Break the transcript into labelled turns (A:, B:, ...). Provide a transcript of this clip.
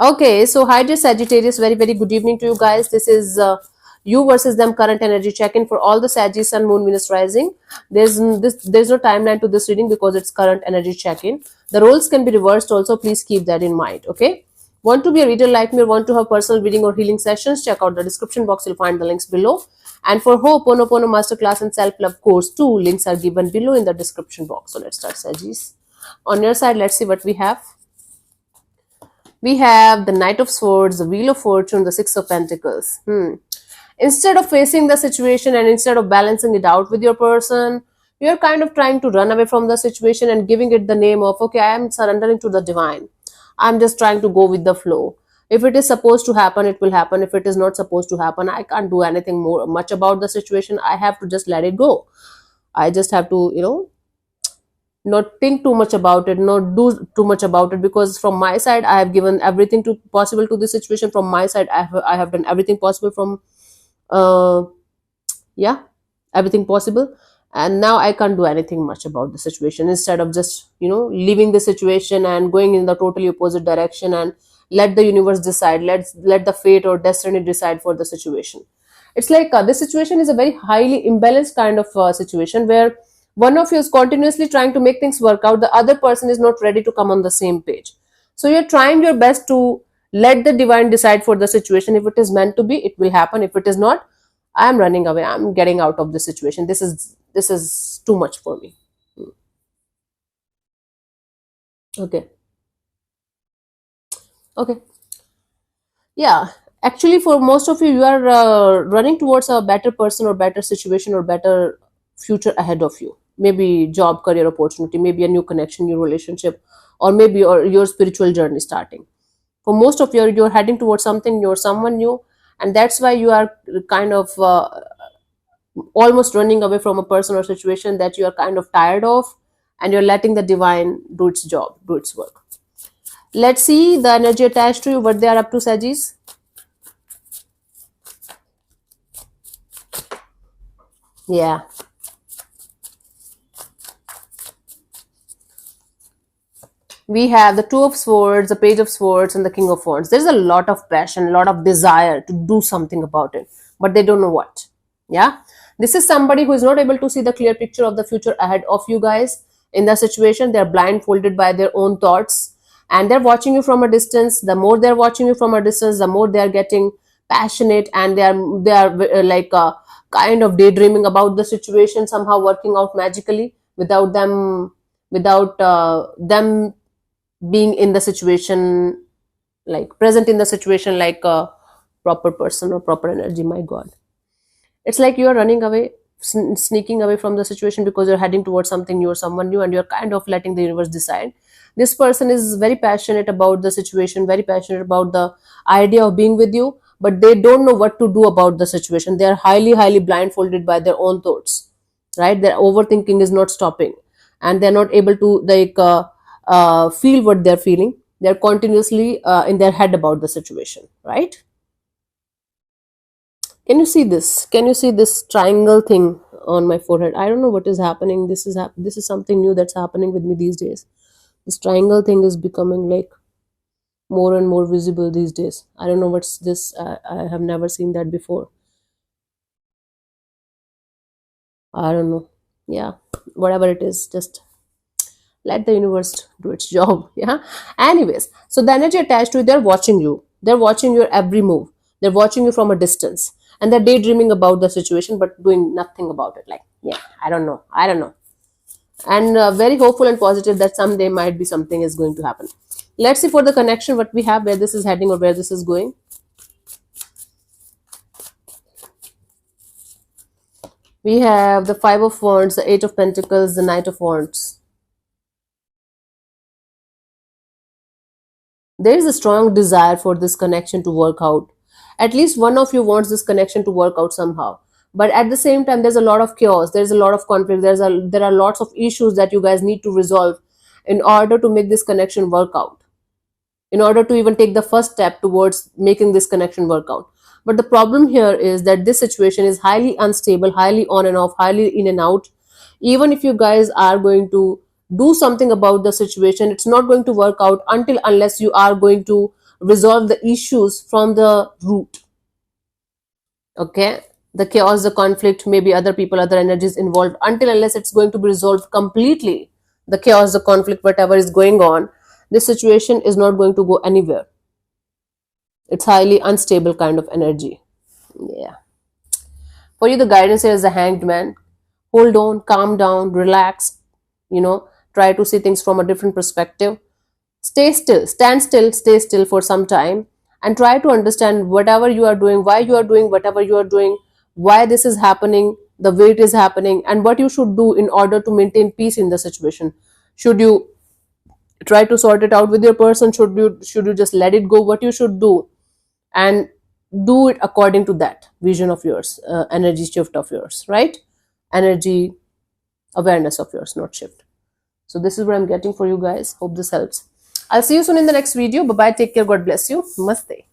A: Okay, so hi dear Sagittarius, very very good evening to you guys. This is you versus them current energy check-in for all the Sagittarius Sun, Moon, Venus rising. There's no timeline to this reading because it's current energy check-in. The roles can be reversed also. Please keep that in mind. Okay. Want to be a reader like me or want to have personal reading or healing sessions? Check out the description box. You'll find the links below. And for Ho'oponopono Masterclass and Self-Love Course, two links are given below in the description box. So let's start, Sagittarius. On your side, let's see what we have. We have the Knight of Swords, the Wheel of Fortune, the Six of Pentacles. Instead of facing the situation and instead of balancing it out with your person, you're kind of trying to run away from the situation and giving it the name of, okay, I am surrendering to the divine. I'm just trying to go with the flow. If it is supposed to happen, it will happen. If it is not supposed to happen, I can't do anything more much about the situation. I have to just let it go. I just have to, not think too much about it, not do too much about it, because from my side I have given everything to possible to this situation. From my side I have done everything possible from uh yeah, everything possible, and now I can't do anything much about the situation. Instead of just leaving the situation and going in the totally opposite direction and let the universe decide, let the fate or destiny decide for the situation. It's like this situation is a very highly imbalanced kind of situation where one of you is continuously trying to make things work out, the other person is not ready to come on the same page. So you're trying your best to let the divine decide for the situation. If it is meant to be, it will happen. If it is not, I am running away, I'm getting out of the situation. This is too much for me. Okay. Okay. Yeah, actually for most of you, you are running towards a better person or better situation or better future ahead of you. Maybe job, career opportunity, maybe a new connection, new relationship, or maybe your spiritual journey starting. For most of you, you're heading towards something new or someone new, and that's why you are kind of almost running away from a person or situation that you are kind of tired of, and you're letting the divine do its job, do its work. Let's see the energy attached to you, what they are up to, Sagis. Yeah. We have the Two of Swords, the Page of Swords, and the King of Wands. There's a lot of passion, a lot of desire to do something about it, but they don't know what. Yeah. This is somebody who is not able to see the clear picture of the future ahead of you guys. In the situation, they're blindfolded by their own thoughts, and they're watching you from a distance. The more they're watching you from a distance, the more they're getting passionate, and they are kind of daydreaming about the situation somehow working out magically without them being in the situation, like present in the situation like a proper person or proper energy. My god, it's like you are running away, sneaking away from the situation because you're heading towards something new or someone new, and you're kind of letting the universe decide. This person is very passionate about the situation, very passionate about the idea of being with you, but they don't know what to do about the situation. They are highly blindfolded by their own thoughts, right? Their overthinking is not stopping, and they're not able to feel what they're feeling. They're continuously in their head about the situation, right? Can you see this? Can you see this triangle thing on my forehead? I don't know what is happening. This is something new that's happening with me these days. This triangle thing is becoming like more and more visible these days. I don't know what's this. I have never seen that before. I don't know. Yeah, whatever it is, just let the universe do its job. Yeah. Anyways, so the energy attached to it, they're watching you. They're watching your every move. They're watching you from a distance, and they're daydreaming about the situation but doing nothing about it. Like, yeah, I don't know, and very hopeful and positive that someday might be something is going to happen. Let's see for the connection what we have, where this is heading or where this is going. We have the Five of Wands, the Eight of Pentacles, the Knight of Wands. There is a strong desire for this connection to work out. At least one of you wants this connection to work out somehow, but at the same time there's a lot of chaos, there's a lot of conflict, there are lots of issues that you guys need to resolve in order to make this connection work out, in order to even take the first step towards making this connection work out. But the problem here is that this situation is highly unstable, highly on and off, highly in and out. Even if you guys are going to do something about the situation, it's not going to work out until unless you are going to resolve the issues from the root. Okay, the chaos, the conflict, maybe other people, other energies involved, until unless it's going to be resolved completely, the chaos, the conflict, whatever is going on, this situation is not going to go anywhere. It's highly unstable kind of energy. Yeah. For you, the guidance here is the Hanged Man. Hold on, calm down, relax, try to see things from a different perspective. Stay still, stand still, stay still for some time, and try to understand whatever you are doing, why you are doing whatever you are doing, why this is happening, the way it is happening, and what you should do in order to maintain peace in the situation. Should you try to sort it out with your person? Should you just let it go? What you should do, and do it according to that vision of yours, energy shift of yours, right? Energy awareness of yours, not shift. So this is what I'm getting for you guys. Hope this helps. I'll see you soon in the next video. Bye bye, take care, God bless you. Namaste.